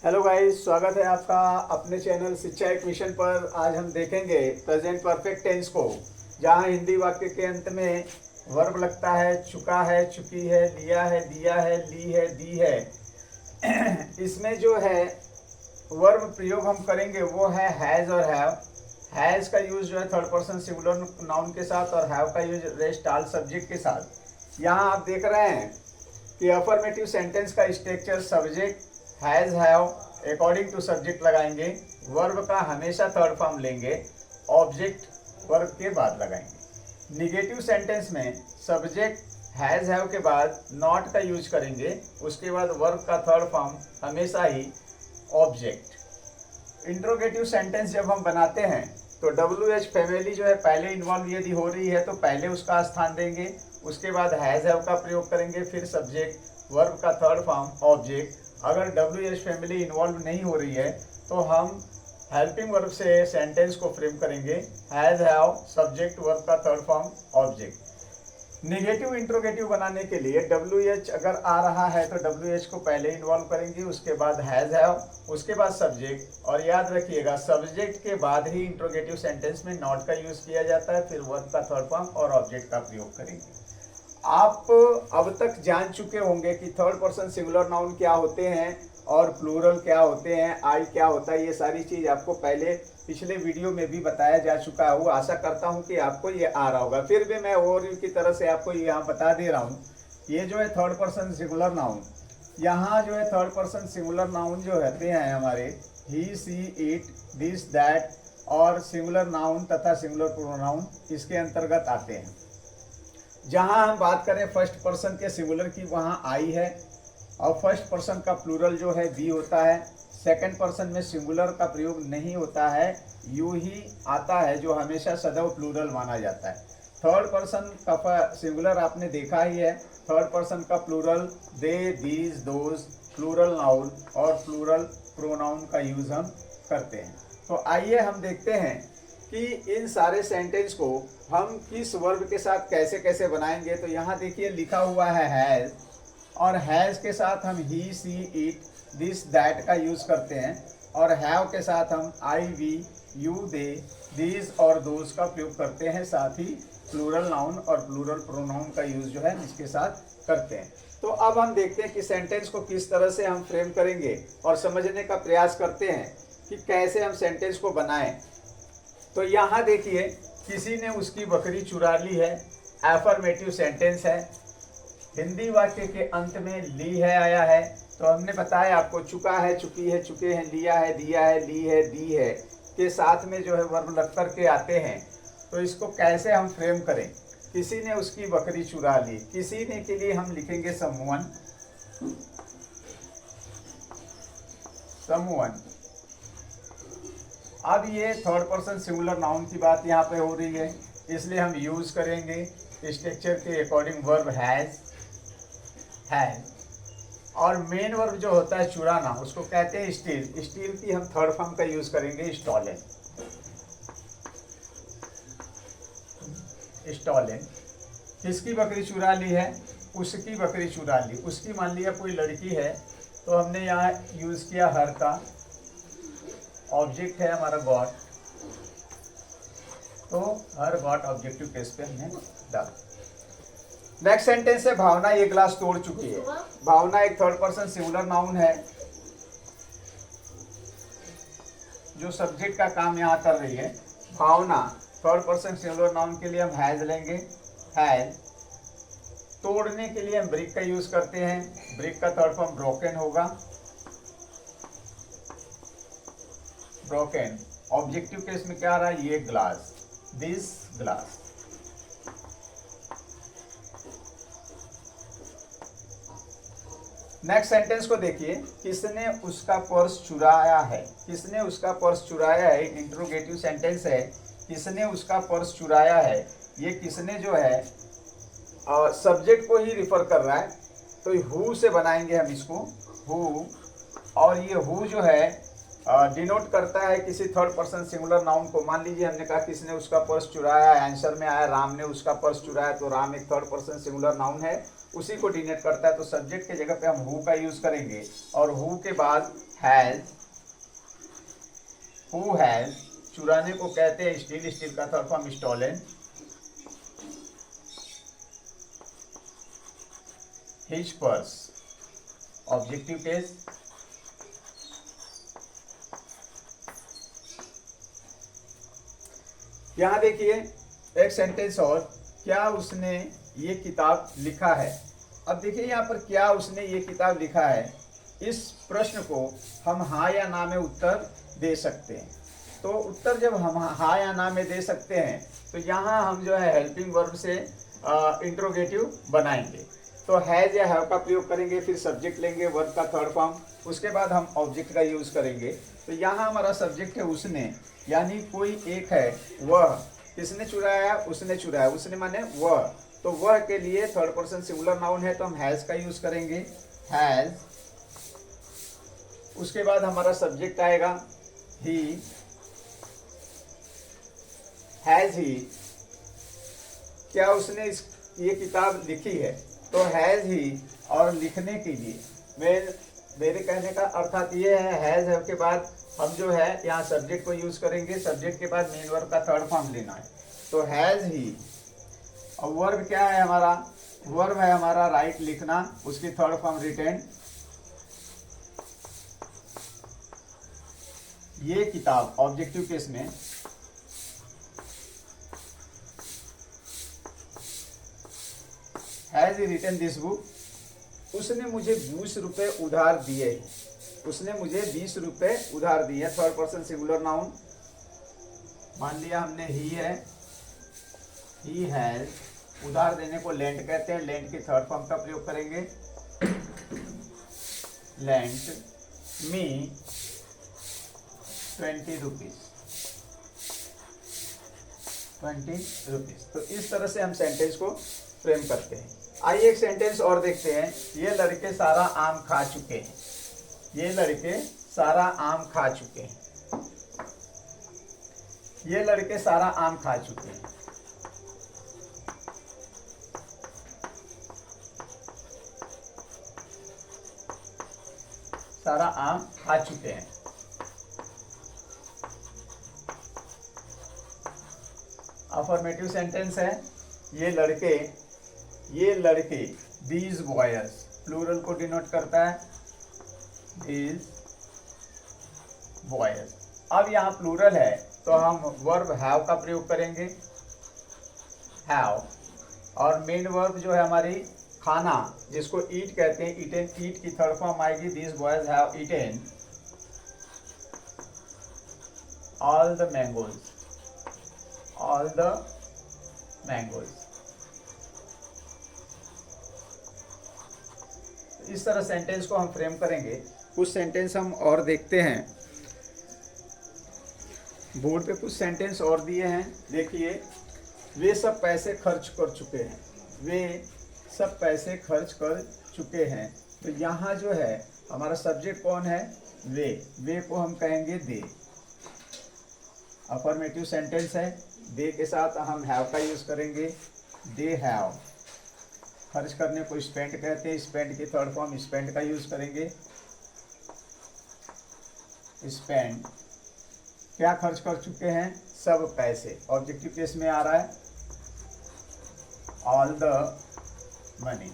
Hello guys, स्वागत है आपका अपने चैनल शिक्षा एक मिशन पर। आज हम देखेंगे प्रेजेंट परफेक्ट टेंस को, जहां हिंदी वाक्य के अंत में वर्ब लगता है, चुका है, चुकी है, लिया है, दिया है, ली है, दी है। इसमें जो है वर्ब प्रयोग हम करेंगे वो है हैज़ और हैव। हैज़ का यूज जो है थर्ड पर्सन सिंगुलर नाउन के साथ और हैव का यूज रेस्ट ऑल सब्जेक्ट के साथ। यहाँ आप देख रहे हैं कि अफर्मेटिव सेंटेंस का structure subject has have according to subject लगाएंगे, वर्ब का हमेशा थर्ड फॉर्म लेंगे, ऑब्जेक्ट वर्ब के बाद लगाएंगे। निगेटिव सेंटेंस में सब्जेक्ट हैज हैव के बाद नॉट का यूज करेंगे, उसके बाद वर्ब का थर्ड फॉर्म हमेशा ही ऑब्जेक्ट। इंट्रोगेटिव सेंटेंस जब हम बनाते हैं तो WH फैमिली जो है पहले इन्वॉल्व यदि हो रही है तो पहले उसका स्थान देंगे, उसके बाद हैज हैव का प्रयोग करेंगे, फिर सब्जेक्ट, वर्ब का थर्ड फॉर्म ऑब्जेक्ट। अगर WH फैमिली इन्वॉल्व नहीं हो रही है तो हम हेल्पिंग वर्ब से सेंटेंस को फ्रेम करेंगे, हैज हैव सब्जेक्ट, वर्ब का third form object. Negative interrogative बनाने के लिए WH अगर आ रहा है तो WH को पहले इन्वॉल्व करेंगे, उसके बाद हैज हैव, उसके बाद सब्जेक्ट। और याद रखिएगा सब्जेक्ट के बाद ही इंट्रोगेटिव सेंटेंस में नॉट का यूज किया जाता है, फिर वर्ब का थर्ड फॉर्म और ऑब्जेक्ट का प्रयोग करेंगे। आप अब तक जान चुके होंगे कि थर्ड पर्सन सिंगुलर नाउन क्या होते हैं और प्लूरल क्या होते हैं, आई क्या होता है। ये सारी चीज़ आपको पहले पिछले वीडियो में भी बताया जा चुका है। वो आशा करता हूँ कि आपको ये आ रहा होगा, फिर भी मैं और की तरह से आपको यहाँ बता दे रहा हूँ। ये जो है थर्ड पर्सन सिंगुलर नाउन, यहाँ जो है थर्ड पर्सन सिंगुलर नाउन जो रहते हैं हमारे ही, सी, इट, दिस, दैट और सिंगुलर नाउन तथा सिंगुलर प्रोनाउन इसके अंतर्गत आते हैं। जहां हम बात करें फर्स्ट पर्सन के सिंगुलर की, वहां आई है और फर्स्ट पर्सन का प्लूरल जो है बी होता है। सेकंड पर्सन में सिंगुलर का प्रयोग नहीं होता है, यू ही आता है जो हमेशा सदैव प्लूरल माना जाता है। थर्ड पर्सन का सिंगुलर आपने देखा ही है, थर्ड पर्सन का plural they, these, those, plural noun और प्लूरल प्रोनाउन का यूज हम करते हैं। तो आइए हम देखते हैं कि इन सारे सेंटेंस को हम किस वर्ब के साथ कैसे कैसे बनाएंगे। तो यहाँ देखिए लिखा हुआ है हैज, और हैज के साथ हम ही, सी, इट, दिस, दैट का यूज करते हैं, और हैव के साथ हम आई, वी, यू, दे, दीज और दोज का प्रयोग करते हैं। साथ ही प्लूरल नाउन और प्लूरल प्रोनाउन का यूज जो है इसके साथ करते हैं। तो अब हम देखते हैं कि सेंटेंस को किस तरह से हम फ्रेम करेंगे और समझने का प्रयास करते हैं कि कैसे हम सेंटेंस को बनाएं। तो यहाँ देखिए किसी ने उसकी बकरी चुरा ली है, एफर्मेटिव सेंटेंस है। हिंदी वाक्य के अंत में ली है आया है, तो हमने बताया आपको चुका है, चुकी है, चुके हैं, लिया है, दिया है, ली है, दी है के साथ में जो है वर्ब लग कर के आते हैं। तो इसको कैसे हम फ्रेम करें। किसी ने उसकी बकरी चुरा ली, किसी ने के लिए हम लिखेंगे समवन, समवन। अब ये थर्ड पर्सन सिंगुलर नाउन की बात यहाँ पे हो रही है, इसलिए हम यूज करेंगे स्ट्रक्चर के अकॉर्डिंग वर्ब हैज, हैज। और मेन वर्ब जो होता है चुराना, उसको कहते हैं स्टील। स्टील की हम थर्ड फॉर्म का यूज करेंगे स्टॉलन, स्टॉलन। किसकी बकरी चुरा ली है, उसकी बकरी चुरा ली। उसकी मान लिया कोई लड़की है तो हमने यहाँ यूज किया हर का, ऑब्जेक्ट है हमारा गॉट, तो हर गॉट ऑब्जेक्टिव केस पे हमने डाला। नेक्स्ट सेंटेंस है भावना ये गिलास तोड़ चुकी है। भावना एक थर्ड पर्सन सिंगुलर नाउन है जो सब्जेक्ट का काम यहाँ कर रही है। भावना थर्ड पर्सन सिंगुलर नाउन के लिए हम हैज लेंगे, हैज। तोड़ने के लिए हम ब्रिक का यूज करते हैं, ब्रिक का थर्ड फॉर्म ब्रोकन होगा, ब्रोकन। ऑब्जेक्टिव केस में क्या आ रहा है, ये glass, this glass. Next sentence को देखिए, किसने उसका पर्स चुराया है। किसने उसका पर्स चुराया है, इंट्रोगेटिव सेंटेंस है। किसने उसका पर्स चुराया है, ये किसने जो है सब्जेक्ट को ही रिफर कर रहा है, तो हु से बनाएंगे हम इसको, हु। और ये हु जो है डिनोट करता है किसी थर्ड पर्सन सिंगुलर नाउन को। मान लीजिए हमने कहा किसने उसका पर्स चुराया, आंसर में आया राम ने उसका पर्स चुराया, तो राम एक थर्ड पर्सन सिंगुलर नाउन है उसी को डिनोट करता है। तो सब्जेक्ट के जगह पे हम हु का यूज करेंगे और हु के बाद हैज, हु हैज, चुराने को कहते हैं स्टील, स्टील का third form stolen, his purse, objective case. यहां देखिए एक सेंटेंस और, क्या उसने ये किताब लिखा है। अब देखिए यहाँ पर क्या उसने ये किताब लिखा है, इस प्रश्न को हम हाँ या ना में उत्तर दे सकते हैं। तो उत्तर जब हम हाँ या ना में दे सकते हैं तो यहाँ हम जो है हेल्पिंग वर्ब से इंट्रोगेटिव बनाएंगे। तो हैज या हैव का प्रयोग करेंगे, फिर सब्जेक्ट लेंगे, वर्ब का थर्ड फॉर्म, उसके बाद हम ऑब्जेक्ट का यूज करेंगे। तो यहाँ हमारा सब्जेक्ट है उसने, यानी कोई एक है वह, किसने चुराया, उसने चुराया, उसने माने वह, तो वह के लिए थर्ड पर्सन सिंगुलर नाउन है तो हम हैज का यूज करेंगे, हैज। उसके बाद हमारा सब्जेक्ट आएगा ही, हैज ही, क्या उसने ये किताब लिखी है, तो हैज ही। और लिखने के लिए मेरे कहने का अर्थात ये है, हैज है के बाद हम जो है यहाँ सब्जेक्ट को यूज करेंगे, सब्जेक्ट के बाद मेन वर्ब का थर्ड फॉर्म लेना है, तो हैज ही। और वर्ब क्या है हमारा, वर्ब है हमारा राइट, लिखना, उसकी थर्ड फॉर्म रिटेन। ये किताब ऑब्जेक्टिव केस में, has he written this book, उसने मुझे 20 रुपए उधार दिए, उसने मुझे 20 रुपए उधार दिए, थर्ड पर्सन सिंगुलर नाउन। मान लिया हमने ही है, ही हैज, उधार देने को लेंट कहते हैं, लेंट की थर्ड फॉर्म का प्रयोग करेंगे, लेंट मी 20 रुपीज, 20 रुपीज। तो इस तरह से हम सेंटेंस को फ्रेम करते हैं। आइए एक सेंटेंस और देखते हैं, ये लड़के सारा आम खा चुके हैं, ये लड़के सारा आम खा चुके हैं, ये लड़के सारा आम खा चुके हैं। सारा आम खा चुके हैं। अफर्मेटिव सेंटेंस है, ये लड़के, दीज बॉयज, प्लूरल को डिनोट करता है, दीज बॉयज। अब यहाँ प्लूरल है तो हम वर्ब हैव का प्रयोग करेंगे, हैव, और मेन वर्ब जो है हमारी खाना, जिसको ईट कहते हैं, ईटेन, ईट की थर्ड फॉर्म आएगी, these boys have eaten all the mangoes, all the mangoes. इस तरह सेंटेंस को हम फ्रेम करेंगे। कुछ सेंटेंस हम और देखते हैं, बोर्ड पे कुछ सेंटेंस और दिए हैं, देखिए। वे सब पैसे खर्च कर चुके हैं, वे सब पैसे खर्च कर चुके हैं। तो यहाँ जो है हमारा सब्जेक्ट कौन है, वे को हम कहेंगे दे। अफर्मेटिव सेंटेंस है, दे के साथ हम हैव का यूज करेंगे, दे हैव। खर्च करने को स्पेंड कहते हैं, स्पेंड की थर्ड फॉर्म स्पेंड का यूज करेंगे, स्पेंड। क्या खर्च कर चुके हैं, सब पैसे, ऑब्जेक्टिव केस में आ रहा है, all the money.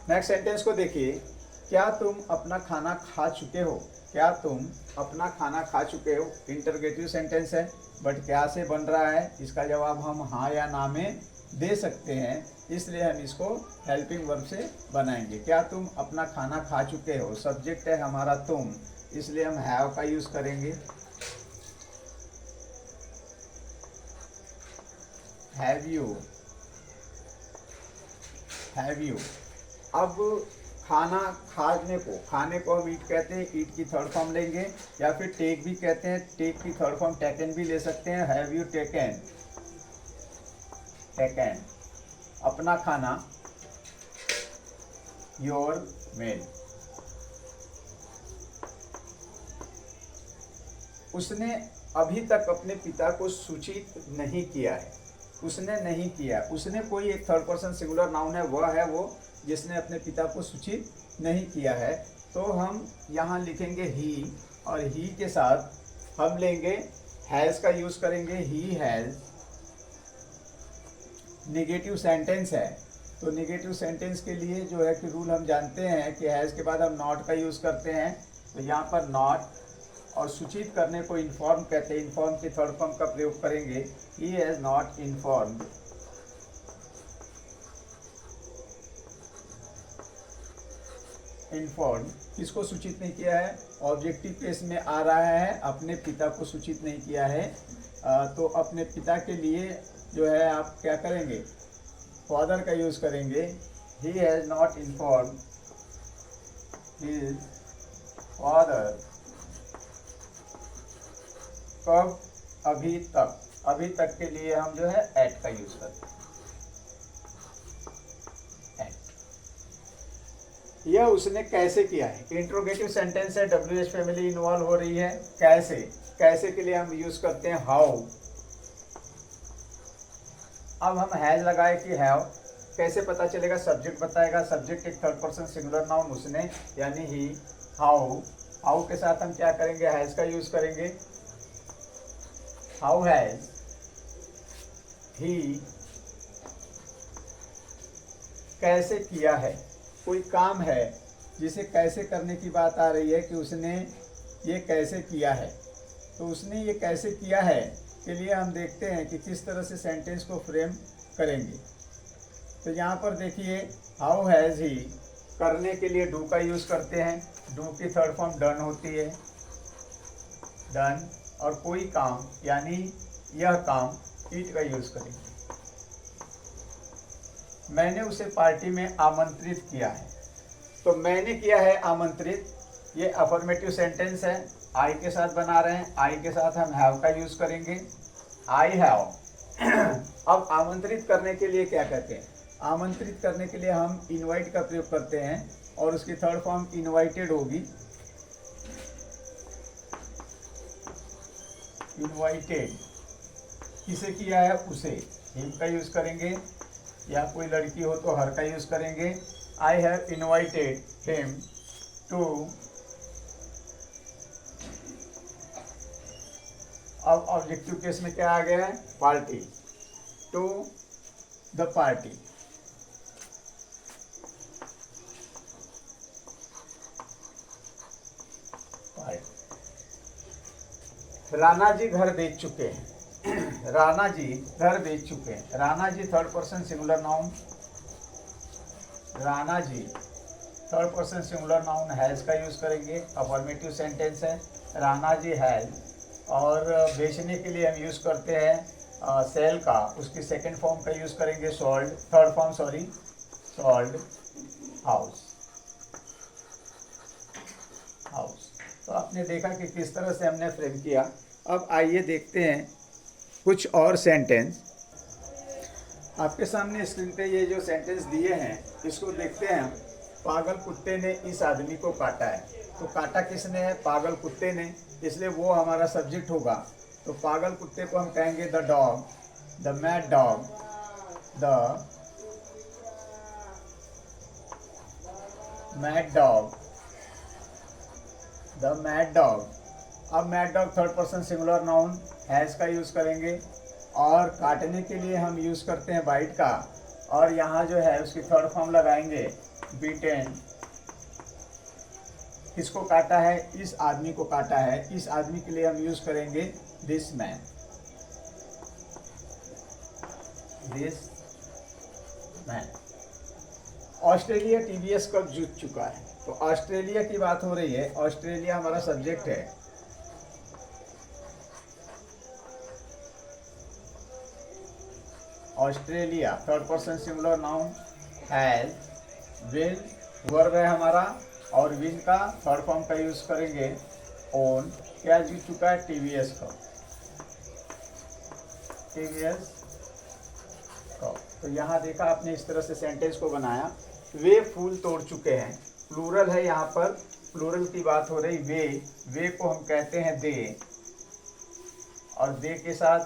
Next sentence को देखिए, क्या तुम अपना खाना खा चुके हो, क्या तुम अपना खाना खा चुके हो। इंटरोगेटिव सेंटेंस है, बट क्या से बन रहा है, इसका जवाब हम हाँ या ना में दे सकते हैं, इसलिए हम इसको हेल्पिंग वर्ब से बनाएंगे। क्या तुम अपना खाना खा चुके हो, सब्जेक्ट है हमारा तुम, इसलिए हम हैव का यूज करेंगे, हैव यू, हैव यू। अब खाने को हम ईट कहते हैं, ईट की थर्ड फॉर्म लेंगे, या फिर टेक भी कहते हैं, टेक की थर्ड फॉर्म टेकन भी ले सकते हैं, हैव यू टेकन, टेकन। अपना खाना, योर मील। उसने अभी तक अपने पिता को सूचित नहीं किया है, उसने नहीं किया। उसने कोई एक थर्ड पर्सन सिंगुलर नाउन है, वह है वो जिसने अपने पिता को सूचित नहीं किया है। तो हम यहाँ लिखेंगे ही, और ही के साथ हम लेंगे हैज़ का यूज़ करेंगे। ही हैज़ नेगेटिव सेंटेंस है, तो नेगेटिव सेंटेंस के लिए जो है कि रूल हम जानते हैं कि हैज़ के बाद हम नॉट का यूज़ करते हैं। तो यहाँ पर नॉट, और सूचित करने को इन्फॉर्म कहते हैं, इन्फॉर्म की थर्ड फॉर्म का प्रयोग करेंगे। He has not informed, inform किसको सूचित नहीं किया है, ऑब्जेक्टिव केस में आ रहा है, अपने पिता को सूचित नहीं किया है। तो अपने पिता के लिए जो है आप क्या करेंगे, फादर का यूज़ करेंगे। He has not inform his father. कब, अभी तक। अभी तक के लिए हम जो है एट का यूज़ करते हैं। यह उसने कैसे किया है, इंट्रोगेटिव सेंटेंस है, WH फैमिली इन्वॉल्व हो रही है। कैसे, कैसे के लिए हम यूज करते हैं हाउ। अब हम हैज लगाए कि हैव, कैसे पता चलेगा, सब्जेक्ट बताएगा। सब्जेक्ट एक थर्ड पर्सन सिंगुलर नाउन उसने यानी ही। हाउ, हाउ के साथ हम क्या करेंगे, हैज का यूज करेंगे। हाउ हैज ही, कैसे किया है, कोई काम है जिसे कैसे करने की बात आ रही है कि उसने ये कैसे किया है। तो उसने ये कैसे किया है के लिए हम देखते हैं कि किस तरह से सेंटेंस को फ्रेम करेंगे। तो यहाँ पर देखिए, हाउ हैज़ ही, करने के लिए डू का यूज़ करते हैं। डू की थर्ड फॉर्म डन होती है, डन। और कोई काम यानी यह काम, ईट का यूज़ करेंगे। मैंने उसे पार्टी में आमंत्रित किया है, तो मैंने किया है आमंत्रित, ये अफर्मेटिव सेंटेंस है, आई के साथ बना रहे हैं। आई के साथ हम हैव का यूज करेंगे, आई हैव। अब आमंत्रित करने के लिए क्या कहते हैं, आमंत्रित करने के लिए हम इनवाइट का प्रयोग करते हैं, और उसकी थर्ड फॉर्म इनवाइटेड होगी। इनवाइटेड किसे किया है, उसे, हिम का यूज करेंगे, या कोई लड़की हो तो हर का यूज करेंगे। I have invited him to, अब ऑब्जेक्टिव केस में क्या आ गया है, party, to the party. Rana ji घर बेच चुके हैं। राणा जी घर बेच चुके हैं। Rana ji third person singular noun, Rana ji third person singular noun has का यूज़ करेंगे, अफर्मेटिव सेंटेंस है। राणा जी हैज़, और बेचने के लिए हम यूज़ करते हैं सेल का, उसकी सेकंड फॉर्म का यूज़ करेंगे sold, third form sorry, sold house, house. तो आपने देखा कि किस तरह से हमने फ्रेम किया। अब आइए देखते हैं कुछ और सेंटेंस। आपके सामने स्क्रीन पे ये जो सेंटेंस दिए हैं, इसको देखते हैं। पागल कुत्ते ने इस आदमी को काटा है, तो काटा किसने है, पागल कुत्ते ने, इसलिए वो हमारा सब्जेक्ट होगा। तो पागल कुत्ते को हम कहेंगे the dog, the mad dog, the mad dog, the mad dog. अब mad dog third person singular noun has का यूज़ करेंगे, और काटने के लिए हम यूज़ करते हैं बाइट का, और यहाँ जो है उसकी थर्ड फॉर्म लगाएंगे बीटेन। किसको काटा है, इस आदमी को काटा है। इस आदमी के लिए हम यूज़ करेंगे this man, this man. Australia TVS cup जीत चुका है, तो ऑस्ट्रेलिया की बात हो रही है, ऑस्ट्रेलिया हमारा सब्जेक्ट है। Australia third person singular noun has, will verb है हमारा, और विन का थर्ड फॉर्म का यूज करेंगे ओन। क्या जीत चुका है, TVS कप, TVS कप। तो यहाँ देखा आपने इस तरह से सेंटेंस को बनाया। वे फूल तोड़ चुके हैं, प्लूरल है यहाँ पर, प्लूरल की बात हो रही। वे को हम कहते हैं दे, और दे के साथ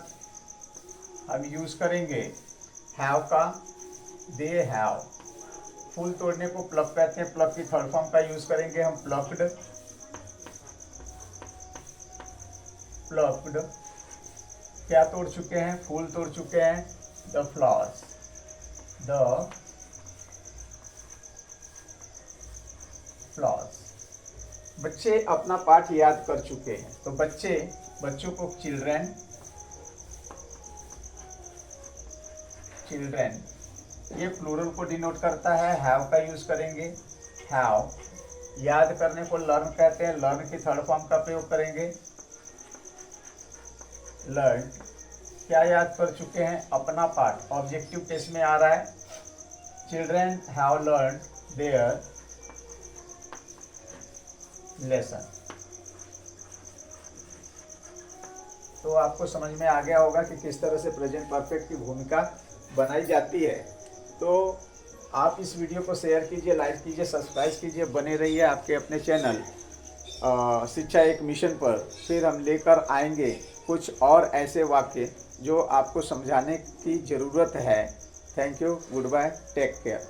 हम यूज करेंगे हैव का, दे हैव। फूल तोड़ने को प्लक कहते हैं, प्लक की थर्ड फॉर्म का यूज करेंगे हम प्लक्ड। प्लक्ड क्या तोड़ चुके हैं? फूल तोड़ चुके हैं, द फ्लावर्स। The flowers. बच्चे अपना पाठ याद कर चुके हैं, तो बच्चों को चिल्ड्रेन, चिल्ड्रेन ये प्लूरल को डिनोट करता है, हैव का यूज करेंगे हैव। याद करने को लर्न कहते हैं, लर्न की थर्ड फॉर्म का प्रयोग करेंगे लर्न। क्या याद कर चुके हैं? अपना पाठ। ऑब्जेक्टिव केस में आ रहा है, children have learn their lesson. तो आपको समझ में आ गया होगा कि किस तरह से प्रेजेंट परफेक्ट की भूमिका बनाई जाती है। तो आप इस वीडियो को शेयर कीजिए, लाइक कीजिए, सब्सक्राइब कीजिए, बने रहिए आपके अपने चैनल शिक्षा एक मिशन पर। फिर हम लेकर आएंगे कुछ और ऐसे वाक्य जो आपको समझाने की ज़रूरत है। Thank you, goodbye, take care.